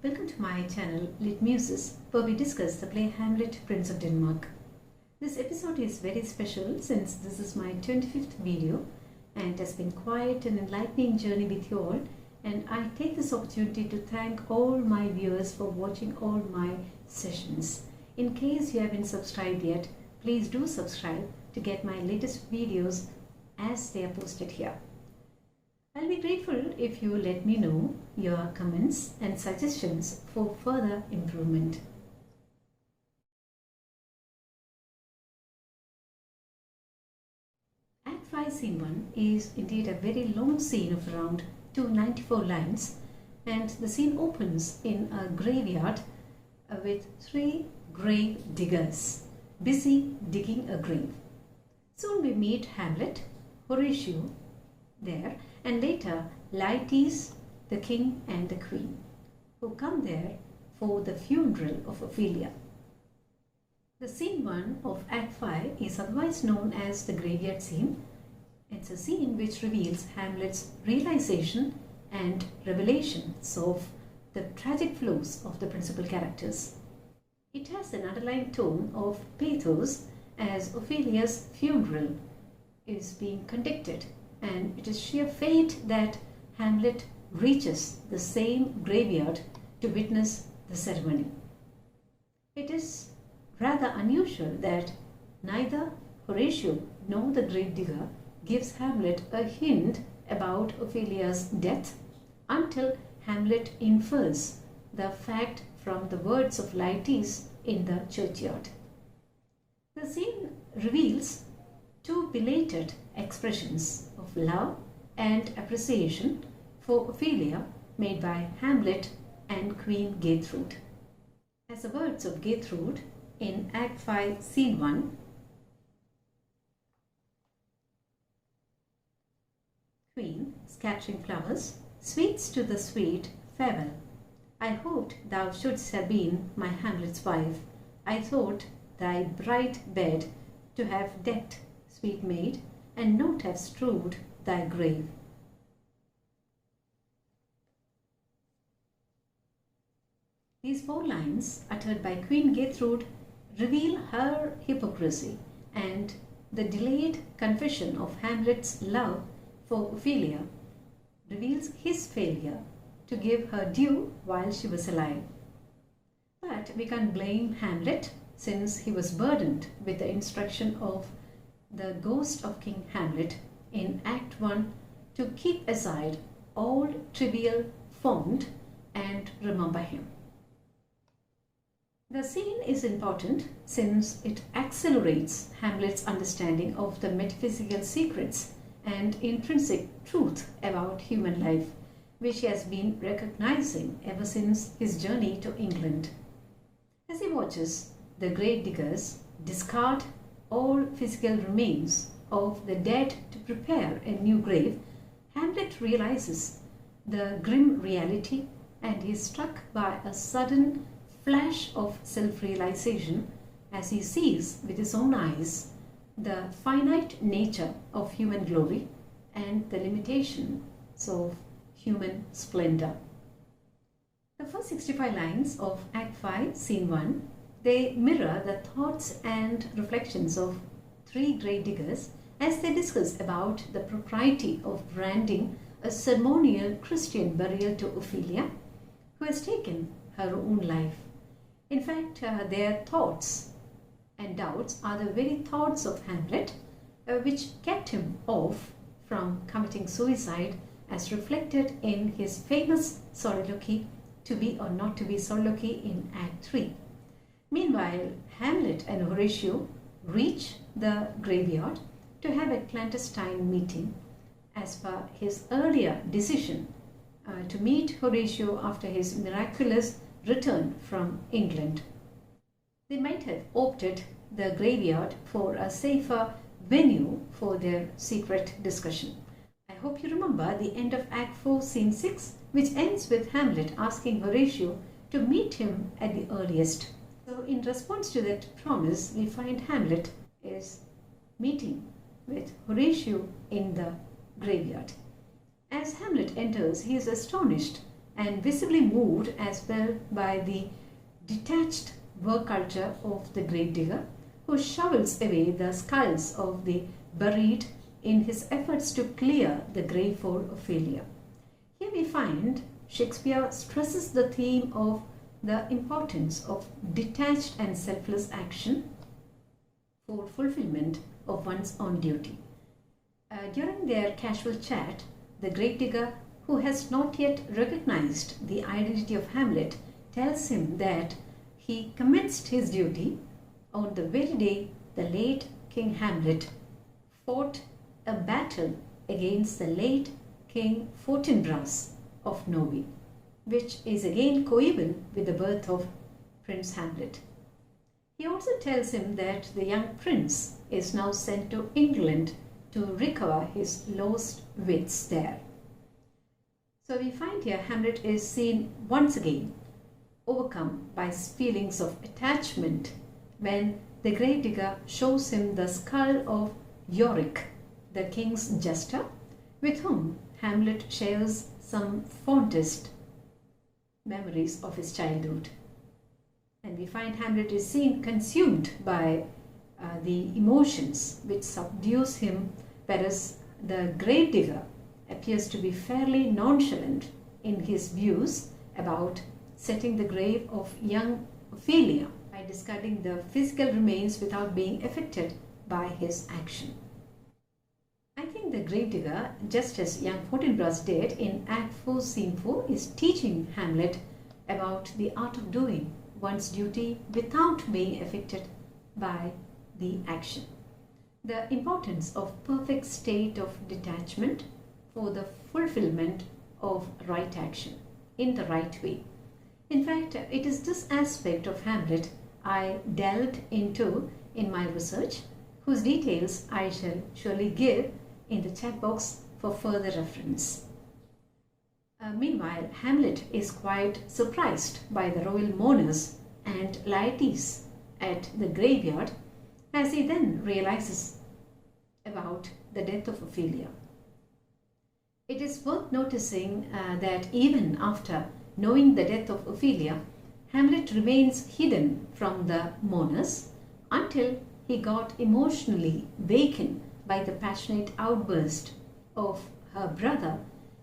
Welcome to my channel Lit Muses, where we discuss the play Hamlet, Prince of Denmark. This episode is very special since this is my 25th video and it has been quite an enlightening journey with you all, and I take this opportunity to thank all my viewers for watching all my sessions. In case you haven't subscribed yet, please do subscribe to get my latest videos as they are posted here. I'll be grateful if you let me know your comments and suggestions for further improvement. Act 5 Scene 1 is indeed a very long scene of around 294 lines, and the scene opens in a graveyard with three grave diggers busy digging a grave. Soon we meet Hamlet, Horatio there, and later Laertes, the king and the queen, who come there for the funeral of Ophelia. The scene 1 of Act 5 is otherwise known as the graveyard scene. It's a scene which reveals Hamlet's realization and revelations of the tragic flaws of the principal characters. It has an underlying tone of pathos as Ophelia's funeral is being conducted, and it is sheer fate that Hamlet reaches the same graveyard to witness the ceremony. It is rather unusual that neither Horatio nor the gravedigger gives Hamlet a hint about Ophelia's death until Hamlet infers the fact from the words of Laertes in the churchyard. The scene reveals two belated expressions of love and appreciation for Ophelia made by Hamlet and Queen Gertrude. As the words of Gertrude in Act 5 Scene 1, Queen, scattering flowers, sweets to the sweet, farewell. I hoped thou shouldst have been my Hamlet's wife. I thought thy bright bed to have decked, sweet maid, and not have strewed thy grave. These 4 lines, uttered by Queen Gertrude, reveal her hypocrisy and the delayed confession of Hamlet's love for Ophelia reveals his failure to give her due while she was alive. But we can't blame Hamlet, since he was burdened with the instruction of the ghost of King Hamlet in Act 1 to keep aside all trivial fond and remember him. The scene is important since it accelerates Hamlet's understanding of the metaphysical secrets and intrinsic truth about human life, which he has been recognizing ever since his journey to England. As he watches the grave diggers discard all physical remains of the dead to prepare a new grave, Hamlet realizes the grim reality, and he is struck by a sudden flash of self-realization as he sees with his own eyes the finite nature of human glory and the limitations of human splendor. The first 65 lines of Act 5, Scene 1, they mirror the thoughts and reflections of 3 grave diggers as they discuss about the propriety of branding a ceremonial Christian burial to Ophelia, who has taken her own life. In fact, their thoughts and doubts are the very thoughts of Hamlet, which kept him off from committing suicide, as reflected in his famous soliloquy, To be or not to be soliloquy in Act 3. Meanwhile, Hamlet and Horatio reach the graveyard to have a clandestine meeting, as per his earlier decision to meet Horatio after his miraculous return from England. They might have opted the graveyard for a safer venue for their secret discussion. I hope you remember the end of Act 4, Scene 6, which ends with Hamlet asking Horatio to meet him at the earliest. So in response to that promise, we find Hamlet is meeting with Horatio in the graveyard. As Hamlet enters, he is astonished and visibly moved as well by the detached work culture of the grave digger, who shovels away the skulls of the buried in his efforts to clear the grave for Ophelia. Here we find Shakespeare stresses the theme of the importance of detached and selfless action for fulfillment of one's own duty. During their casual chat, the grave digger, who has not yet recognized the identity of Hamlet, tells him that he commenced his duty on the very day the late King Hamlet fought a battle against the late King Fortinbras of Norway, which is again coeval with the birth of Prince Hamlet. He also tells him that the young prince is now sent to England to recover his lost wits there. So we find here Hamlet is seen once again overcome by feelings of attachment when the grave digger shows him the skull of Yorick, the king's jester, with whom Hamlet shares some fondest memories of his childhood. And we find Hamlet is seen consumed by the emotions which subdues him, whereas the grave digger appears to be fairly nonchalant in his views about setting the grave of young Ophelia by discarding the physical remains without being affected by his action. I think the grave digger, just as young Fortinbras did in Act 4, Scene 4, is teaching Hamlet about the art of doing one's duty without being affected by the action. The importance of perfect state of detachment for the fulfillment of right action in the right way. In fact, it is this aspect of Hamlet I delved into in my research, whose details I shall surely give in the chat box for further reference. Meanwhile, Hamlet is quite surprised by the royal mourners and Laertes at the graveyard, as he then realizes about the death of Ophelia. It is worth noticing that even after knowing the death of Ophelia, Hamlet remains hidden from the mourners until he got emotionally wakened by the passionate outburst of her brother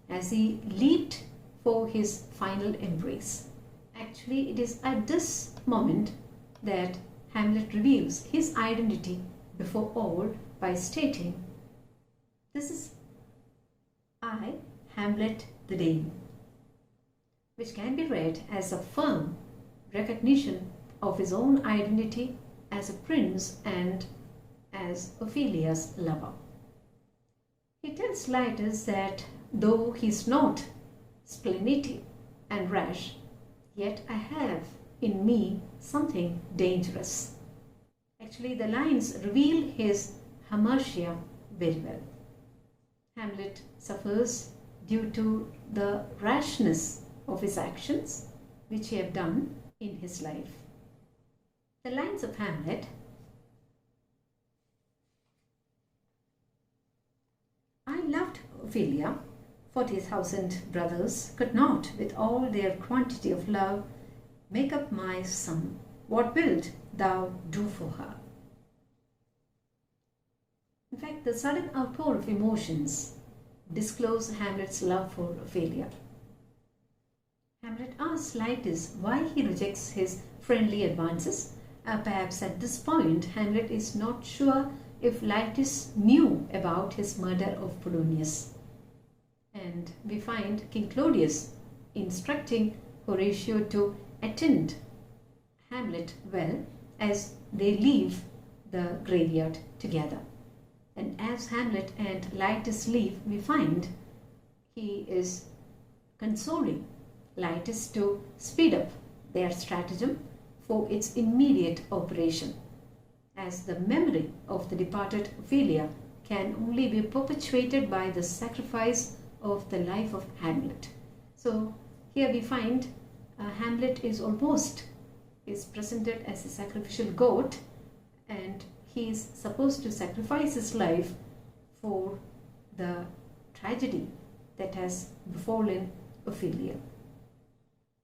as he leaped for his final embrace. Actually, it is at this moment that Hamlet reveals his identity before all by stating, "This is I, Hamlet the Dame," which can be read as a firm recognition of his own identity as a prince and as Ophelia's lover. He tells Laertes that though he is not splenetic and rash, yet I have in me something dangerous. Actually, the lines reveal his hamartia very well. Hamlet suffers due to the rashness of his actions which he have done in his life. The lines of Hamlet: I loved Ophelia, 40,000 brothers could not, with all their quantity of love, make up my sum. What wilt thou do for her? In fact, the sudden outpour of emotions disclose Hamlet's love for Ophelia. Hamlet asks Laertes why he rejects his friendly advances. Perhaps at this point, Hamlet is not sure if Laertes knew about his murder of Polonius. And we find King Claudius instructing Horatio to attend Hamlet well as they leave the graveyard together. And as Hamlet and Laertes leave, we find he is consoling Laertes to speed up their stratagem for its immediate operation, as the memory of the departed Ophelia can only be perpetuated by the sacrifice of the life of Hamlet. So here we find Hamlet is presented as a sacrificial goat, and he is supposed to sacrifice his life for the tragedy that has befallen Ophelia.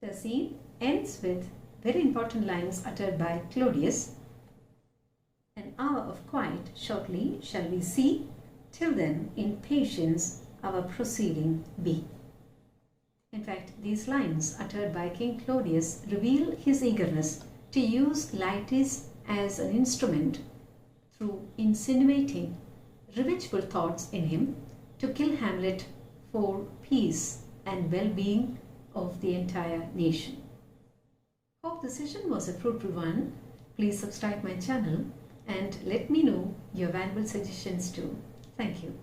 The scene ends with very important lines uttered by Claudius. An hour of quiet shortly shall we see, till then in patience our proceeding be. In fact, these lines uttered by King Claudius reveal his eagerness to use Laertes as an instrument through insinuating revengeful thoughts in him to kill Hamlet for peace and well-being of the entire nation. Hope the session was a fruitful one. Please subscribe my channel and let me know your valuable suggestions too. Thank you.